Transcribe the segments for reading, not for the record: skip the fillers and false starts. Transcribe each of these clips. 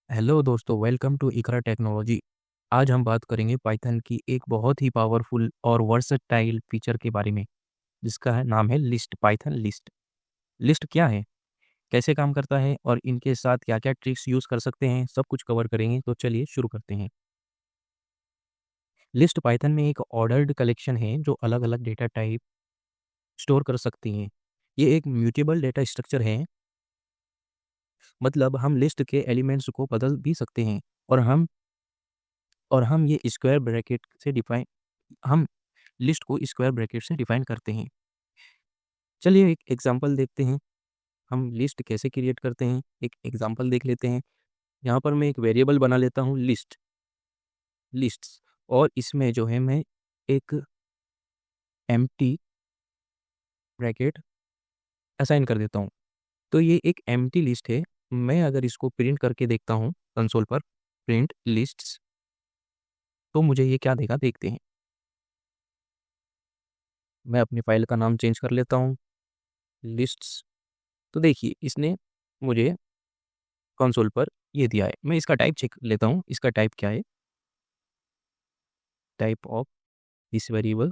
Hello दोस्तों, welcome to Iqra technology. आज हम बात करेंगे पाइथन की एक बहुत ही पावरफुल और वर्सटाइल फीचर के बारे में, जिसका नाम है लिस्ट। Python list. लिस्ट क्या है, कैसे काम करता है और इनके साथ क्या-क्या ट्रिक्स यूज़ कर सकते हैं, सब कुछ कवर करेंगे। तो चलिए शुरू करते हैं। लिस्ट पाइथन में एक ऑर्डर्ड कलेक्शन है जो अलग-अलग डेटा टाइप स्टोर कर सकती हैं। ये एक म्यूटेबल डेटा स्ट्रक्चर है, मतलब हम लिस्ट के एलिमेंट्स को बदल भी सकते हैं और हम ये स्क्वायर ब्रैकेट से डिफाइन हम लिस्ट को स्क्वायर ब्रैकेट से डिफाइन करते हैं। चलिए एक एग्जांपल देखते हैं, हम लिस्ट कैसे क्रिएट करते हैं, एक एग्जांपल देख लेते हैं। यहाँ पर मैं एक वेरिएबल बना लेता हूँ लिस्ट्स, और इसमें जो है मैं एक एम्प्टी ब्रैकेट असाइन कर देता हूँ। तो ये एक एम्प्टी लिस्ट है। मैं अगर इसको प्रिंट करके देखता हूँ कंसोल पर, प्रिंट लिस्ट्स, तो मुझे ये क्या देगा देखते हैं। मैं अपनी फाइल का नाम चेंज कर लेता हूँ, लिस्ट्स। तो देखिए इसने मुझे कंसोल पर ये दिया है। मैं इसका टाइप चेक लेता हूँ, इसका टाइप क्या है, टाइप ऑफ दिस वेरिएबल।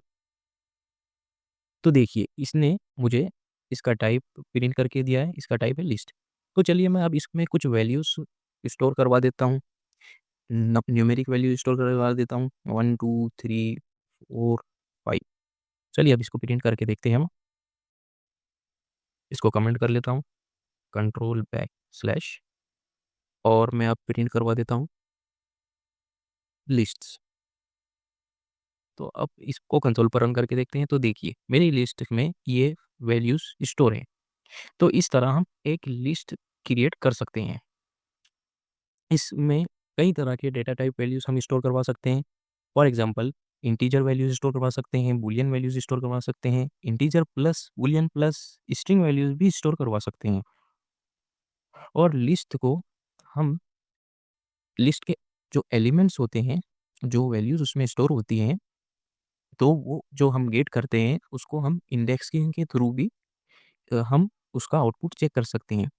तो देखिए इसने मुझे इसका टाइप प्रिंट करके दिया है, इसका टाइप है लिस्ट। तो चलिए मैं अब इसमें कुछ वैल्यूज़ स्टोर करवा देता हूँ, न्यूमेरिक वैल्यू स्टोर करवा देता हूँ, 1 2 3 4 5। चलिए अब इसको प्रिंट करके देखते हैं हम। इसको कमेंट कर लेता हूँ, कंट्रोल बैक स्लैश, और मैं अब प्रिंट करवा देता हूँ लिस्ट्स। तो अब इसको कंसोल पर रन करके देखते हैं। तो देखिए मेरी लिस्ट में ये वैल्यूज़ स्टोर हैं। तो इस तरह हम एक लिस्ट क्रिएट कर सकते हैं। इसमें कई तरह के डेटा टाइप वैल्यूज़ हम स्टोर करवा सकते हैं। For example integer values store करवा सकते हैं, बूलियन वैल्यूज़ स्टोर करवा सकते हैं, integer plus Boolean plus string values भी स्टोर करवा सकते हैं। और लिस्ट को हम लिस्ट के जो एलिमेंट्स होते हैं, जो वैल्यूज़ उसमें स्टोर होती हैं, तो वो जो हम गेट करते हैं उसको हम इंडेक्सिंग के थ्रू भी हम उसका आउटपुट चेक कर सकते हैं।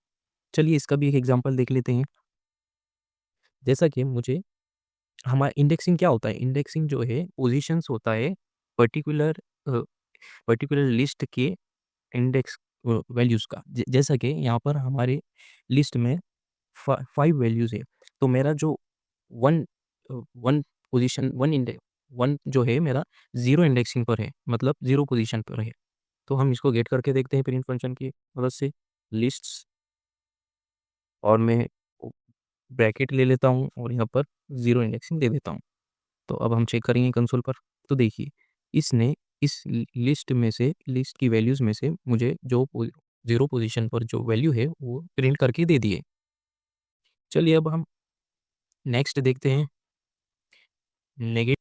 चलिए इसका भी एक एग्जांपल देख लेते हैं। जैसा कि मुझे हमारा इंडेक्सिंग क्या होता है, इंडेक्सिंग जो है पोजीशंस होता है पर्टिकुलर पर्टिकुलर लिस्ट के इंडेक्स वैल्यूज़ का। जैसा कि यहाँ पर हमारे लिस्ट में 5 वैल्यूज़ है। तो मेरा जो वन वन पोजीशन, वन जो है मेरा 0 इंडेक्सिंग पर है, मतलब 0 पोजीशन पर है। तो हम इसको गेट करके देखते हैं प्रिंट फंक्शन की मदद से, लिस्ट्स, और मैं ब्रैकेट ले लेता हूँ और यहाँ पर 0 इंडेक्सिंग दे देता हूँ। तो अब हम चेक करेंगे कंसोल पर। तो देखिए इसने इस लिस्ट में से, लिस्ट की वैल्यूज़ में से मुझे जो 0 पोजीशन पर जो वैल्यू है वो प्रिंट करके दे दिए। चलिए अब हम नेक्स्ट देखते हैं।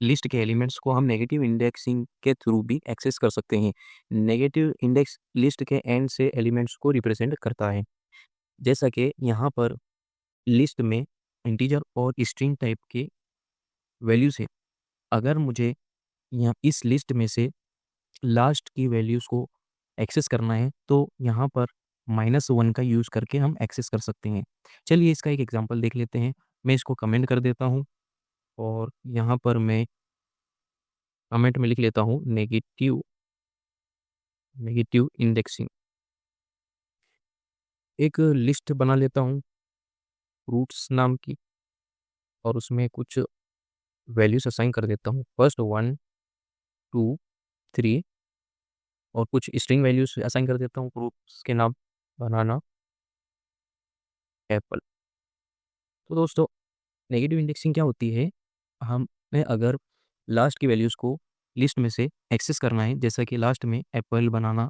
लिस्ट के एलिमेंट्स को हम नेगेटिव इंडेक्सिंग के थ्रू भी एक्सेस कर सकते हैं। नेगेटिव इंडेक्स लिस्ट के एंड से एलिमेंट्स को रिप्रेजेंट करता है। जैसा कि यहाँ पर लिस्ट में इंटीजर और स्ट्रिंग टाइप के वैल्यूज़ है। अगर मुझे यहाँ इस लिस्ट में से लास्ट की वैल्यूज़ को एक्सेस करना है, तो यहाँ पर -1 का यूज़ करके हम एक्सेस कर सकते हैं। चलिए इसका एक एग्जांपल देख लेते हैं। मैं इसको कमेंट कर देता हूँ और यहाँ पर मैं कमेंट में लिख लेता हूँ नेगेटिव नेगेटिव इंडेक्सिंग। एक लिस्ट बना लेता हूँ फ्रूट्स नाम की, और उसमें कुछ वैल्यूज़ असाइन कर देता हूँ। फर्स्ट 1 2 3, और कुछ स्ट्रिंग वैल्यूज़ असाइन कर देता हूँ फ्रूट्स के नाम, बनाना, एप्पल। तो दोस्तों नेगेटिव इंडेक्सिंग क्या होती है, हमें अगर लास्ट की वैल्यूज़ को लिस्ट में से एक्सेस करना है, जैसा कि लास्ट में एप्पल, बनाना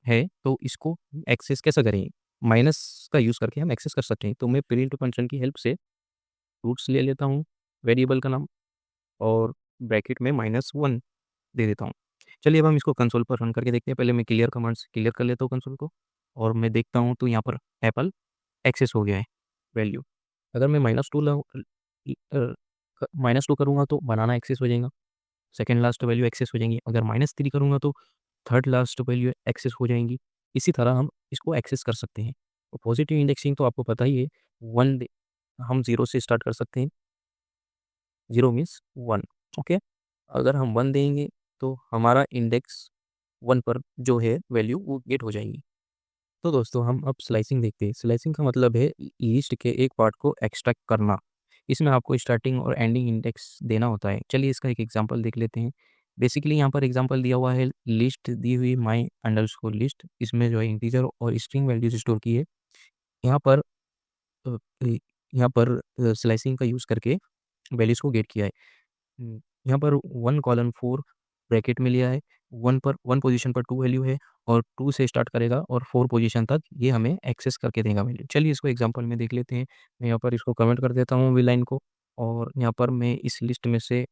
है, तो इसको एक्सेस कैसे करें? माइनस का यूज़ करके हम एक्सेस कर सकते हैं। तो मैं प्रिंट फंक्शन की हेल्प से फ्रूट्स ले लेता हूँ, वेरिएबल का नाम, और ब्रैकेट में -1 दे देता हूँ। चलिए अब हम इसको कंसोल पर रन करके देखते हैं। पहले मैं क्लियर कमांड्स क्लियर कर लेता हूँ कंसोल को, और मैं देखता हूँ तो यहाँ पर एप्पल एक्सेस हो गया है वैल्यू। अगर मैं -2 करूँगा तो बनाना एक्सेस हो जाएगा, सेकंड लास्ट वैल्यू एक्सेस हो जाएंगी। अगर -3 करूँगा तो थर्ड लास्ट वैल्यू एक्सेस हो जाएंगी। इसी तरह हम इसको एक्सेस कर सकते हैं। और पॉजिटिव इंडेक्सिंग तो आपको पता ही है, 1 हम 0 से स्टार्ट कर सकते हैं। 0 मीन्स 1, ओके। अगर हम 1 देंगे तो हमारा इंडेक्स 1 पर जो है वैल्यू वो गेट हो जाएगी। तो दोस्तों हम अब स्लाइसिंग देखते हैं। स्लाइसिंग का मतलब है लिस्ट के एक पार्ट को एक्सट्रैक्ट करना। इसमें आपको स्टार्टिंग और एंडिंग इंडेक्स देना होता है। चलिए इसका एक एग्जांपल देख लेते हैं। बेसिकली यहाँ पर एग्जांपल दिया हुआ है, लिस्ट दी हुई माई अंडरस्कोर लिस्ट। इसमें जो है इंटीजर और स्ट्रिंग वैल्यूज स्टोर की है। यहाँ पर अ, यहाँ पर स्लाइसिंग का यूज़ करके वैल्यूज़ को गेट किया है। यहाँ पर 1 कॉलन 4 ब्रैकेट में लिया है। 1 पर 1 पोजीशन पर 2 वैल्यू है और 2 से स्टार्ट करेगा और 4 पोजीशन तक ये हमें एक्सेस करके देगा वैल्यू। चलिए इसको एग्जांपल में देख लेते हैं। मैं यहाँ पर इसको कमेंट कर देता हूँ वी लाइन को, और यहाँ पर मैं इस लिस्ट में से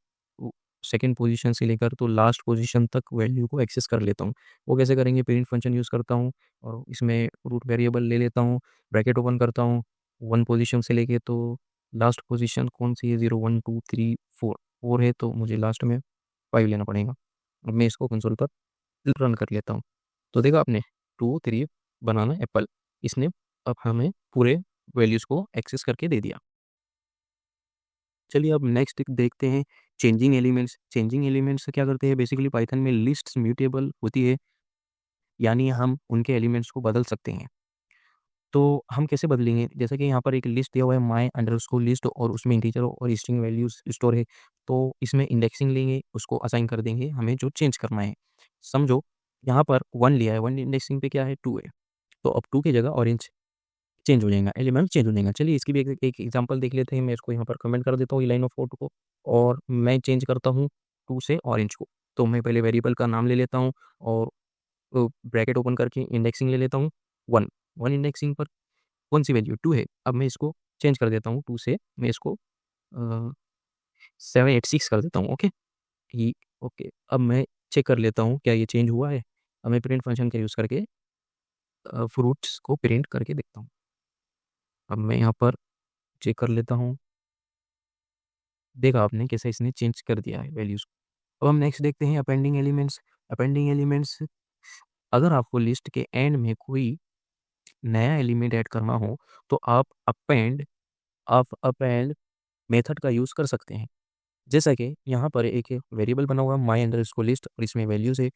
सेकंड पोजीशन से लेकर तो लास्ट पोजीशन तक वैल्यू को एक्सेस कर लेता हूँ। वो कैसे करेंगे, प्रिंट फंक्शन यूज़ करता हूँ और इसमें रूट वेरिएबल ले लेता हूँ, ब्रैकेट ओपन करता हूँ। 1 पोजीशन से लेके तो लास्ट पोजीशन कौन सी है, 0 1 2 3 4 4 है, तो मुझे लास्ट में 5 लेना पड़ेगा। अब मैं इसको कंसोल पर रन कर लेता हूँ। तो देखा आपने 2 3 बनाना एप्पल, इसने अब हमें पूरे वैल्यूज़ को एक्सेस करके दे दिया। चलिए अब नेक्स्ट देखते हैं चेंजिंग एलिमेंट्स। चेंजिंग एलिमेंट्स क्या करते हैं, बेसिकली पाइथन में लिस्ट्स म्यूटेबल होती है, यानी हम उनके एलिमेंट्स को बदल सकते हैं। तो हम कैसे बदलेंगे, जैसा कि यहाँ पर एक लिस्ट दिया हुआ है माई अंडरस्कोर लिस्ट और उसमें इंटीजर और स्ट्रिंग वैल्यूज स्टोर है। तो इसमें इंडेक्सिंग लेंगे, उसको असाइन कर देंगे हमें जो चेंज करना है। समझो यहाँ पर 1 लिया है, 1 इंडेक्सिंग पे क्या है 2 है, तो अब 2 की जगह ऑरेंज चेंज हो जाएगा, एलिमेंट चेंज हो जाएगा। चलिए इसकी भी एक एग्जांपल देख लेते हैं। मैं इसको यहाँ पर कमेंट कर देता हूँ लाइन ऑफ कोड को, और मैं चेंज करता हूँ 2 से ऑरेंज को। तो मैं पहले वेरिएबल का नाम ले लेता हूँ और ब्रैकेट ओपन करके इंडेक्सिंग ले लेता हूँ 1। 1 इंडेक्सिंग पर कौन सी वैल्यू 2 है। अब मैं इसको चेंज कर देता हूँ 2 से, मैं इसको 786 कर देता हूँ, ओके। ही ओके, अब मैं चेक कर लेता हूँ क्या ये चेंज हुआ है। अब मैं प्रिंट फंक्शन का यूज़ करके फ्रूट्स को प्रिंट करके देखता हूँ। अब मैं यहाँ पर चेक कर लेता हूँ, देखा आपने कैसे इसने चेंज कर दिया है वैल्यूज़ को। अब हम नेक्स्ट देखते हैं अपेंडिंग एलिमेंट्स। अपेंडिंग एलिमेंट्स, अगर आपको लिस्ट के एंड में कोई नया एलिमेंट ऐड करना हो तो आप अपेंड मेथड का यूज़ कर सकते हैं। जैसा कि यहाँ पर एक वेरिएबल बना हुआ माई अंडरस्कोर लिस्ट और इसमें वैल्यूज़ है।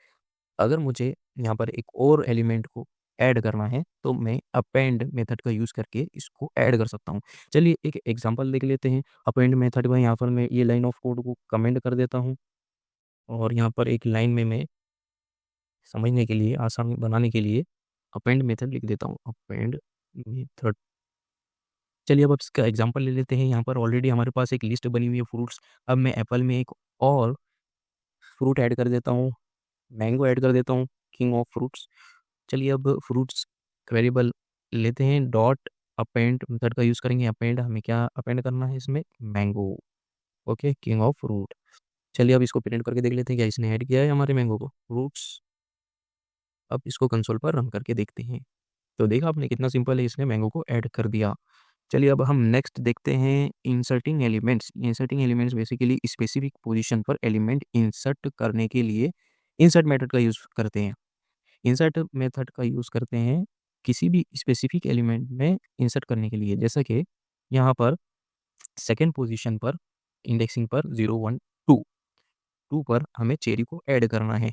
अगर मुझे यहाँ पर एक और एलिमेंट को ऐड करना है तो मैं अपेंड मेथड का यूज़ करके इसको ऐड कर सकता हूँ। चलिए एक एग्जांपल देख लेते हैं अपेंड मेथड में। यहाँ पर मैं ये लाइन ऑफ कोड को कमेंट कर देता हूँ और यहाँ पर एक लाइन में मैं समझने के लिए, आसान बनाने के लिए अपेंड मेथड लिख देता हूँ, अपेंड मेथड। चलिए अब इसका एग्जांपल ले लेते हैं। यहाँ पर ऑलरेडी हमारे पास एक लिस्ट बनी हुई है फ्रूट्स। अब मैं एप्पल में एक और फ्रूट ऐड कर देता हूँ, मैंगो ऐड कर देता हूँ, किंग ऑफ फ्रूट्स। चलिए अब फ्रूट्स वेरिएबल लेते हैं, डॉट अपेंड मेथड का यूज़ करेंगे। अपेंड हमें क्या अपेंड करना है इसमें, mango, okay, king of fruit. चलिए अब इसको प्रिंट करके देख लेते हैं क्या इसने ऐड किया है हमारे मैंगो को, फ्रूट्स। अब इसको कंसोल पर रन करके देखते हैं। तो देखा आपने कितना सिंपल है, इसने मैंगो को ऐड कर दिया। चलिए अब हम नेक्स्ट देखते हैं inserting elements. Inserting elements basically specific position पर एलिमेंट इंसर्ट करने के लिए इंसर्ट मेथड का यूज़ करते हैं। इंसर्ट मेथड का यूज़ करते हैं किसी भी स्पेसिफिक एलिमेंट में इंसर्ट करने के लिए। जैसा कि यहाँ पर सेकंड पोजीशन पर इंडेक्सिंग पर 0 1 2 2 पर हमें चेरी को ऐड करना है।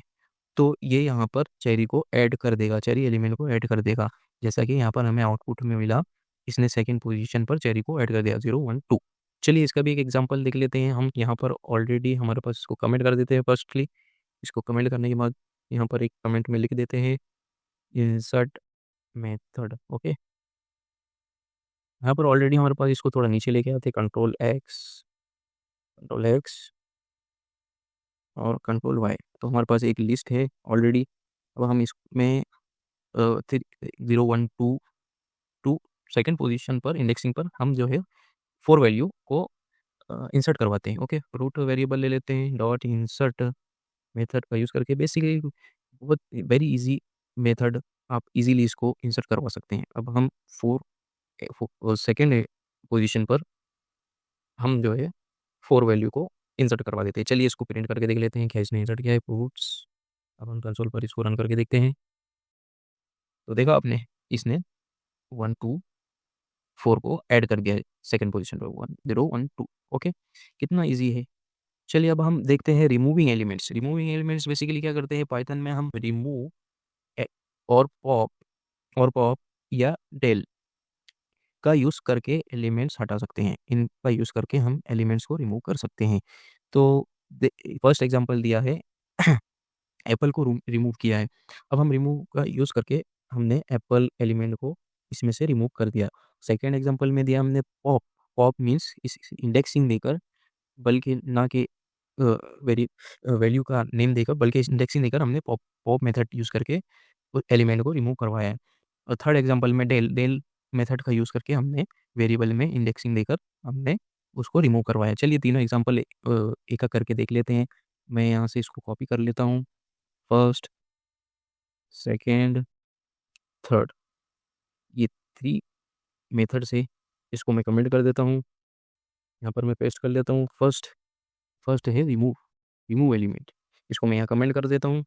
तो ये यहाँ पर चेरी को ऐड कर देगा, चेरी एलिमेंट को ऐड कर देगा। जैसा कि यहाँ पर हमें आउटपुट में मिला, इसने सेकंड पोजीशन पर चेरी को ऐड कर दिया 0 1 2। चलिए इसका भी एक एग्जांपल देख लेते हैं हम। यहाँ पर ऑलरेडी हमारे पास, इसको कमेंट कर देते हैं फर्स्टली। इसको कमेंट करने के बाद यहाँ पर एक कमेंट में लिख देते हैं इंसर्ट मेथड, ओके। यहाँ पर ऑलरेडी हमारे पास, इसको थोड़ा नीचे लेके आते, कंट्रोल एक्स और कंट्रोल वाई। तो हमारे पास एक लिस्ट है ऑलरेडी। अब हम इसमें 0 1 2 सेकंड पोजीशन पर इंडेक्सिंग पर हम जो है 4 वैल्यू को इंसर्ट करवाते हैं, ओके। रूट वेरिएबल ले लेते हैं, डॉट इंसर्ट मेथड का यूज़ करके। बेसिकली बहुत वेरी इजी मेथड, आप इजीली इसको इंसर्ट करवा सकते हैं। अब हम 4 सेकंड पोजीशन पर हम जो है 4 वैल्यू को इंसर्ट करवा देते हैं। चलिए इसको प्रिंट करके देख लेते हैं क्या इसने इंसर्ट किया है, पुट्स। अब हम कंसोल पर इसको रन करके देखते हैं। तो देखा आपने, इसने 1 2 4 को ऐड कर दिया सेकंड पोजीशन पे 1 0 1 2 ओके, कितना ईजी है। चलिए अब हम देखते हैं removing elements. Removing elements basically क्या करते हैं, पाइथन में हम रिमूव और पॉप या डेल का यूज़ करके एलिमेंट्स हटा सकते हैं। इनका यूज़ करके हम एलिमेंट्स को रिमूव कर सकते हैं। तो फर्स्ट एग्जांपल दिया है एप्पल को रिमूव किया है। अब हम रिमूव का यूज़ करके हमने एप्पल एलिमेंट को इसमें से रिमूव कर दिया। सेकंड एग्जांपल में दिया हमने पॉप। पॉप मीन्स इस इंडेक्सिंग देकर, बल्कि ना कि अ, वैल्यू का नेम देकर, बल्कि इंडेक्सिंग देकर हमने पॉप पॉप मेथड यूज़ करके उस एलिमेंट को रिमूव करवाया है। और थर्ड एग्जांपल में डेल मेथड का यूज़ करके हमने वेरिएबल में इंडेक्सिंग देकर हमने उसको रिमूव करवाया। चलिए तीनों एग्जांपल एक-एक करके देख लेते हैं। मैं यहाँ से इसको कॉपी कर लेता हूँ। फर्स्ट, सेकंड, थर्ड, ये 3 मेथड से इसको मैं कमेंट कर देता हूँ। यहाँ पर मैं पेस्ट कर लेता हूँ। फर्स्ट फर्स्ट है रिमूव एलिमेंट, इसको मैं यहाँ कमेंट कर देता हूँ।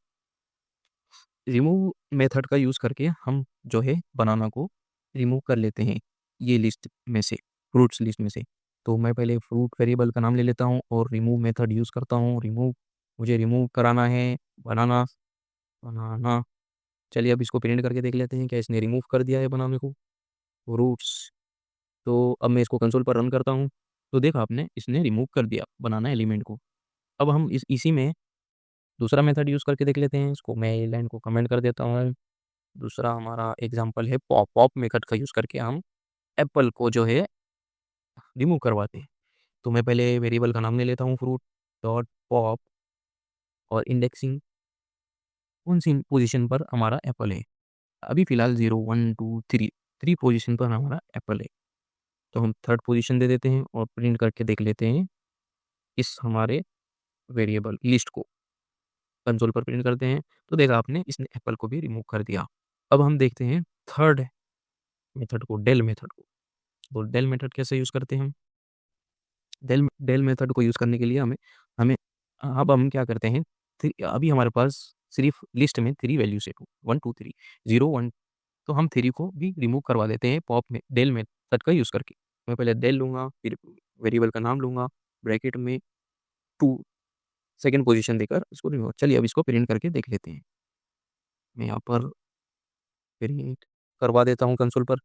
रिमूव मेथड का यूज़ करके हम जो है बनाना को रिमूव कर लेते हैं ये लिस्ट में से, फ्रूट्स लिस्ट में से। तो मैं पहले फ्रूट वेरिएबल का नाम ले लेता हूँ और रिमूव मेथड यूज़ करता हूँ। मुझे रिमूव कराना है बनाना बनाना। चलिए अब इसको प्रिंट करके देख लेते हैं क्या इसने रिमूव कर दिया है बनाने को, फ्रूट्स। तो अब मैं इसको कंसोल पर रन करता हूँ। तो देखा आपने, इसने रिमूव कर दिया बनाना एलिमेंट को। अब हम इसी में दूसरा मेथड यूज़ करके देख लेते हैं। इसको मैं ये लाइन को कमेंट कर देता हूँ। दूसरा हमारा एग्जांपल है पॉप। पॉप मेथड का यूज़ करके हम एप्पल को जो है रिमूव करवाते हैं। तो मैं पहले वेरिएबल का नाम ले लेता हूँ फ्रूट डॉट पॉप और इंडेक्सिंग कौन सी पोजीशन पर हमारा एप्पल है। अभी फ़िलहाल 0 1 2 3 पोजीशन पर हमारा एप्पल है। तो हम थर्ड पोजीशन दे देते हैं और प्रिंट करके देख लेते हैं इस हमारे वेरिएबल लिस्ट को। कंसोल पर प्रिंट करते हैं तो देखा आपने, इसने एप्पल को भी रिमूव कर दिया। अब हम देखते हैं थर्ड मेथड को, डेल मेथड को। तो डेल मेथड कैसे यूज़ करते हैं हम? डेल डेल मेथड को यूज़ करने के लिए हमें हमें अब हम क्या करते हैं, अभी हमारे पास सिर्फ लिस्ट में 3 वैल्यूज़ है, 1 2 3 0 1। तो हम 3 को भी रिमूव करवा देते हैं पॉप में डेल मेथड का यूज़ करके। मैं पहले डेल लूँगा, फिर वेरिएबल का नाम लूँगा, ब्रैकेट में 2 सेकंड पोजीशन देकर इसको रिमूव। चलिए अब इसको प्रिंट करके देख लेते हैं। मैं यहाँ पर प्रिंट करवा देता हूँ कंसोल पर।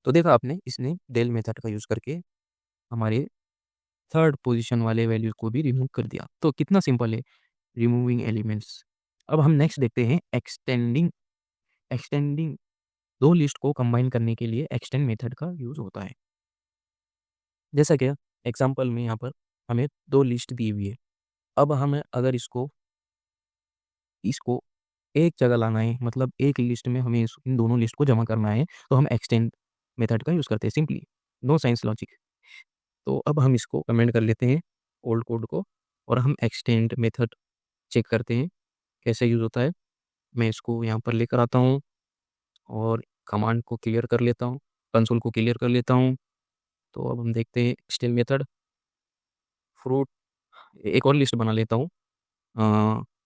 तो देखा आपने, इसने डेल मेथड का यूज़ करके हमारे थर्ड पोजीशन वाले वैल्यूज़ को भी रिमूव कर दिया। तो कितना सिंपल है रिमूविंग एलिमेंट्स। अब हम नेक्स्ट देखते हैं एक्सटेंडिंग। एक्सटेंडिंग 2 लिस्ट को कंबाइन करने के लिए एक्सटेंड मेथड का यूज़ होता है। जैसा कि एग्जांपल में यहाँ पर हमें 2 लिस्ट दी हुई है। अब हमें अगर इसको इसको एक जगह लाना है, मतलब एक लिस्ट में हमें इन दोनों लिस्ट को जमा करना है, तो हम एक्सटेंड मेथड का यूज़ करते हैं सिंपली, नो साइंस लॉजिक। तो अब हम इसको कमेंट कर लेते हैं ओल्ड कोड को और हम एक्सटेंड मेथड चेक करते हैं कैसे यूज़ होता है। मैं इसको यहाँ पर लेकर आता हूँ और कमांड को क्लियर कर लेता हूँ, कंसोल को क्लियर कर लेता हूँ। तो अब हम देखते हैं स्टिल मेथड फ्रूट, एक और लिस्ट बना लेता हूँ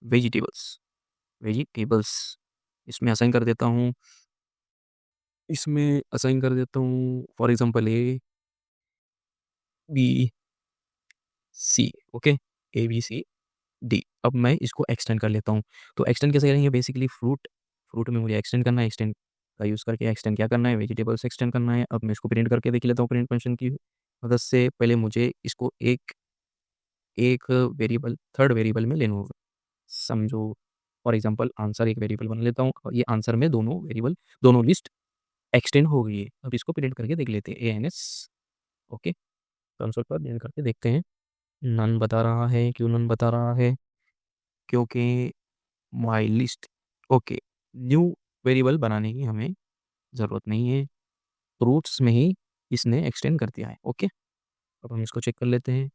वेजिटेबल्स वेजिटेबल्स इसमें असाइन कर देता हूँ। इसमें असाइन कर देता हूँ for example A B C. Okay, A B C D. अब मैं इसको एक्सटेंड कर लेता हूँ। तो एक्सटेंड कैसे करेंगे, बेसिकली फ्रूट में मुझे एक्सटेंड करना है। एक्सटेंड का यूज़ करके एक्सटेंड क्या करना है, वेजिटेबल्स एक्सटेंड करना है। अब मैं इसको प्रिंट करके देख लेता हूँ प्रिंट फंक्शन की मदद से। पहले मुझे इसको एक एक वेरिएबल थर्ड वेरिएबल में लेना होगा। समझो फॉर एग्जांपल आंसर एक वेरिएबल बना लेता हूँ और ये आंसर में दोनों वेरिएबल दोनों लिस्ट एक्सटेंड हो गई है। अब इसको प्रिंट करके देख लेते हैं एएनएस। ओके, कंसोल पर प्रिंट करके देखते हैं। नन बता रहा है, क्यों नन बता रहा है? क्योंकि my list. Okay, new variable बनाने की हमें ज़रूरत नहीं है, रूट्स में ही इसने एक्सटेंड कर दिया है। ओके, अब हम इसको चेक कर लेते हैं।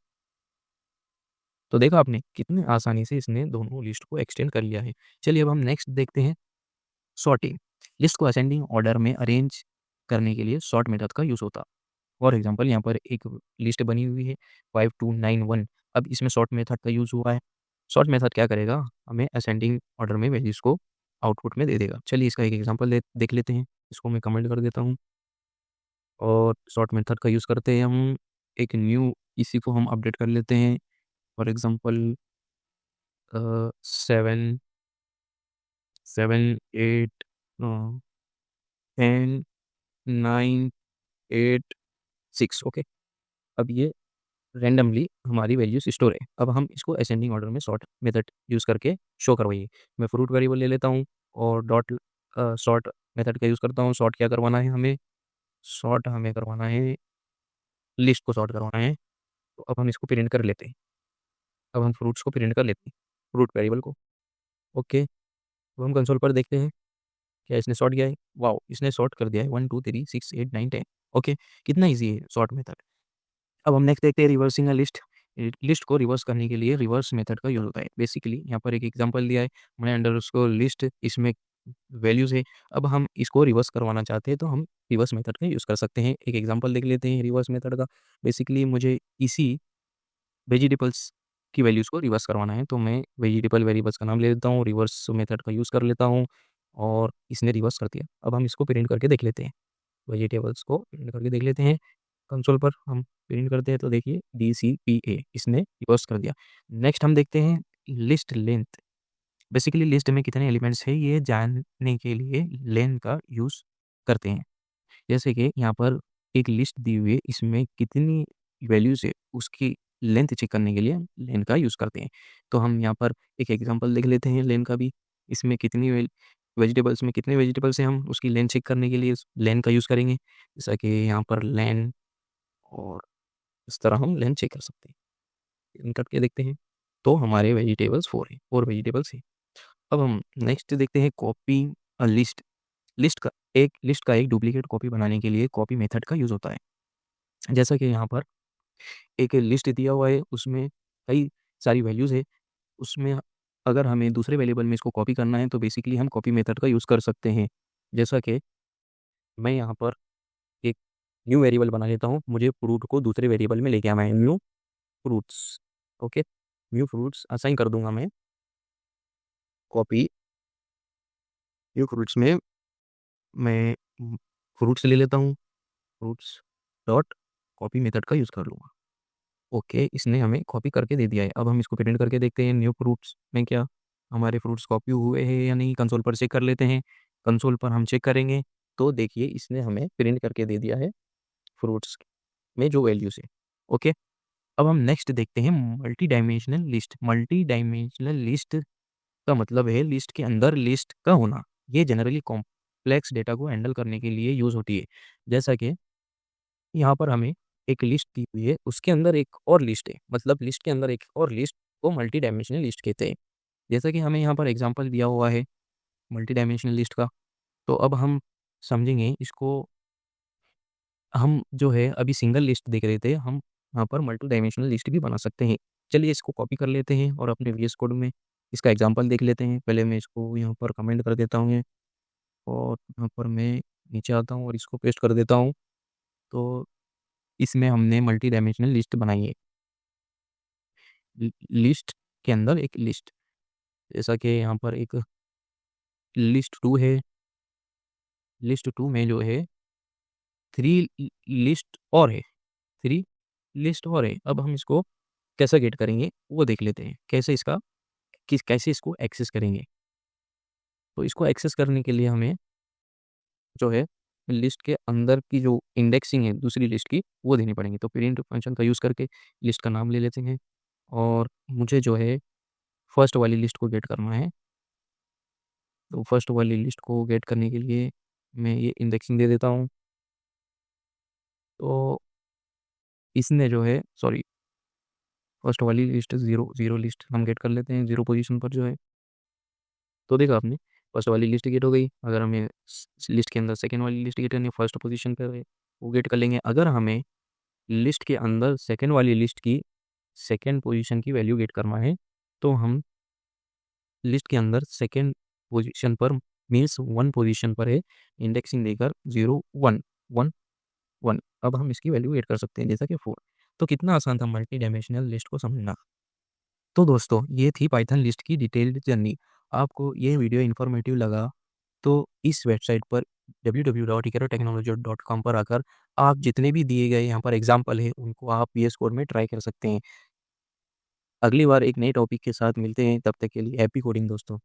तो देखा आपने, कितनी आसानी से इसने दोनों लिस्ट को एक्सटेंड कर लिया है। चलिए अब हम नेक्स्ट देखते हैं सॉर्टिंग। लिस्ट को असेंडिंग ऑर्डर में अरेंज करने के लिए सॉर्ट मेथड का यूज़ होता है। फॉर एग्जांपल यहाँ पर एक लिस्ट बनी हुई है 5 2 9 1। अब इसमें सॉर्ट मेथड का यूज़ हुआ है। सॉर्ट मेथड क्या करेगा, हमें असेंडिंग ऑर्डर में वैल्यूज़ को आउटपुट में दे देगा। चलिए इसका एक एग्जांपल देख लेते हैं। इसको मैं कमेंट कर देता हूँ। और सॉर्ट मेथड का यूज़ करते हैं हम एक न्यू इसी को हम अपडेट कर लेते हैं। For example 7 7 8 10 9 8 6 okay. अब ये रैंडमली हमारी वैल्यूज स्टोर है। अब हम इसको असेंडिंग ऑर्डर में सॉर्ट मेथड यूज़ करके शो करवाइए। मैं फ्रूट वेरिएबल ले लेता हूँ और डॉट सॉर्ट मेथड का यूज़ करता हूँ। सॉर्ट क्या करवाना है हमें? सॉर्ट हमें करवाना है, लिस्ट को सॉर्ट करवाना है। तो अब हम इसको प्रिंट कर लेते हैं। अब हम फ्रूट्स को प्रिंट कर लेते हैं, फ्रूट वेरिएबल को। ओके, तो हम कंसोल पर देखते हैं क्या इसने सॉर्ट किया है। वाओ, इसने सॉर्ट कर दिया है 1 2 3 6 8 9 10। ओके, कितना ईजी है सॉर्ट मेथड। अब हम नेक्स्ट देखते हैं रिवर्सिंग अ लिस्ट। लिस्ट को रिवर्स करने के लिए रिवर्स मेथड का यूज़ होता है। बेसिकली यहाँ पर एक एग्जांपल दिया है, मैंने अंडरस्कोर लिस्ट, इसमें वैल्यूज़ है। अब हम इसको रिवर्स करवाना चाहते हैं तो हम रिवर्स मेथड का यूज़ कर सकते हैं। एक एग्जांपल देख लेते हैं रिवर्स मेथड का। बेसिकली मुझे इसी वेजिटेबल्स की वैल्यूज़ को रिवर्स करवाना है, तो मैं वेजिटेबल वेरिएबल्स का नाम ले लेता हूँ, रिवर्स मेथड का यूज़ कर लेता हूँ और इसने रिवर्स कर दिया। अब हम इसको प्रिंट करके देख लेते हैं, वेजिटेबल्स को प्रिंट करके देख लेते हैं। कंसोल पर हम प्रिंट करते हैं तो देखिए DCPA इसने रिवर्स कर दिया। नेक्स्ट हम देखते हैं लिस्ट लेंथ। बेसिकली लिस्ट में कितने एलिमेंट्स है ये जानने के लिए लेन का यूज़ करते हैं। जैसे कि यहाँ पर एक लिस्ट दी हुई है, इसमें कितनी वैल्यूज़ है उसकी लेंथ चेक करने के लिए लेन का यूज़ करते हैं। तो हम यहाँ पर एक एग्जांपल देख लेते हैं लेन का भी। इसमें कितनी वेजिटेबल्स में कितने वेजिटेबल्स हैं, हम उसकी लेन चेक करने के लिए लेन का यूज़ करेंगे। जैसा कि यहाँ पर लेन, और इस तरह हम लेन चेक कर सकते हैं। लेन करके देखते हैं तो हमारे वेजिटेबल्स 4 हैं, 4 वेजिटेबल्स हैं। अब हम नेक्स्ट देखते हैं कॉपी अ लिस्ट। लिस्ट का एक डुप्लीकेट कॉपी बनाने के लिए कॉपी मेथड का यूज़ होता है। जैसा कि यहाँ पर एक लिस्ट दिया हुआ है, उसमें कई सारी वैल्यूज़ है, उसमें अगर हमें दूसरे वेरिएबल में इसको कॉपी करना है तो बेसिकली हम कॉपी मेथड का यूज़ कर सकते हैं। जैसा कि मैं यहाँ पर एक न्यू वेरिएबल बना लेता हूँ, मुझे फ्रूट को दूसरे वेरिएबल में लेके आना है, new fruits. Okay, new fruits assign कर दूंगा मैं कॉपी। न्यू फ्रूट्स में मैं फ्रूट्स ले लेता हूँ, फ्रूट्स डॉट कॉपी मेथड का यूज़ कर लूँगा। ओके, इसने हमें कॉपी करके दे दिया है। अब हम इसको प्रिंट करके देखते हैं न्यू फ्रूट्स में क्या हमारे फ्रूट्स कॉपी हुए हैं या नहीं। कंसोल पर चेक कर लेते हैं। कंसोल पर हम चेक करेंगे तो देखिए इसने हमें प्रिंट करके दे दिया है फ्रूट्स में जो वैल्यूज़ है। ओके, अब हम नेक्स्ट देखते हैं multi dimensional list. Multi dimensional list का मतलब है लिस्ट के अंदर लिस्ट का होना। ये जनरली कॉम्प्लेक्स डेटा को हैंडल करने के लिए यूज़ होती है। जैसा कि यहाँ पर हमें एक लिस्ट दी हुई है, उसके अंदर एक और लिस्ट है, मतलब लिस्ट के अंदर एक और लिस्ट को मल्टी डायमेंशनल लिस्ट कहते हैं। जैसा कि हमें यहाँ पर एग्जांपल दिया हुआ है मल्टी डायमेंशनल लिस्ट का, तो अब हम समझेंगे इसको। हम जो है अभी सिंगल लिस्ट देख रहे थे, हम यहाँ पर मल्टी डायमेंशनल लिस्ट भी बना सकते हैं। चलिए इसको कॉपी कर लेते हैं और अपने VS कोड में इसका एग्जांपल देख लेते हैं। पहले मैं इसको यहाँ पर कमेंट कर देता हूँ और यहाँ पर मैं नीचे आता हूँ और इसको पेस्ट कर देता हूँ। तो इसमें हमने मल्टी डायमेंशनल लिस्ट बनाई है। लिस्ट के अंदर एक लिस्ट, जैसा कि यहाँ पर एक लिस्ट 2 है। लिस्ट 2 में जो है 3 लिस्ट और है, 3 लिस्ट और है। अब हम इसको कैसे गेट करेंगे वो देख लेते हैं। कैसे इसको एक्सेस करेंगे। तो इसको एक्सेस करने के लिए हमें जो है लिस्ट के अंदर की जो इंडेक्सिंग है दूसरी लिस्ट की वो देनी पड़ेगी। तो प्रिंट फंक्शन का यूज़ करके लिस्ट का नाम ले लेते हैं और मुझे जो है फर्स्ट वाली लिस्ट को गेट करना है। तो फर्स्ट वाली लिस्ट को गेट करने के लिए मैं ये इंडेक्सिंग दे देता हूँ। तो इसने जो है सॉरी, फर्स्ट वाली लिस्ट 0 लिस्ट हम गेट कर लेते हैं 0 पोजीशन पर जो है। तो देखा आपने, फर्स्ट वाली लिस्ट गेट हो गई। अगर हमें लिस्ट के अंदर सेकेंड वाली लिस्ट गेट करनी है, फर्स्ट पोजीशन पर है वो गेट कर लेंगे। अगर हमें लिस्ट के अंदर सेकेंड वाली लिस्ट की सेकेंड पोजीशन की वैल्यू गेट करना है तो हम लिस्ट के अंदर सेकेंड पोजीशन पर मीन्स 1 पोजीशन पर है, इंडेक्सिंग देकर 0 1 1 1। अब हम इसकी वैल्यू ऐड कर सकते हैं जैसा कि 4। तो कितना आसान था मल्टी डायमेंशनल लिस्ट को समझना। तो दोस्तों ये थी पाइथन लिस्ट की डिटेल्ड जर्नी। आपको ये वीडियो इन्फॉर्मेटिव लगा तो इस वेबसाइट पर www.ekerotechnology.com पर आकर आप जितने भी दिए गए यहाँ पर एग्जाम्पल है उनको आप VS कोड में ट्राई कर सकते हैं। अगली बार एक नए टॉपिक के साथ मिलते हैं, तब तक के लिए हैप्पी कोडिंग दोस्तों।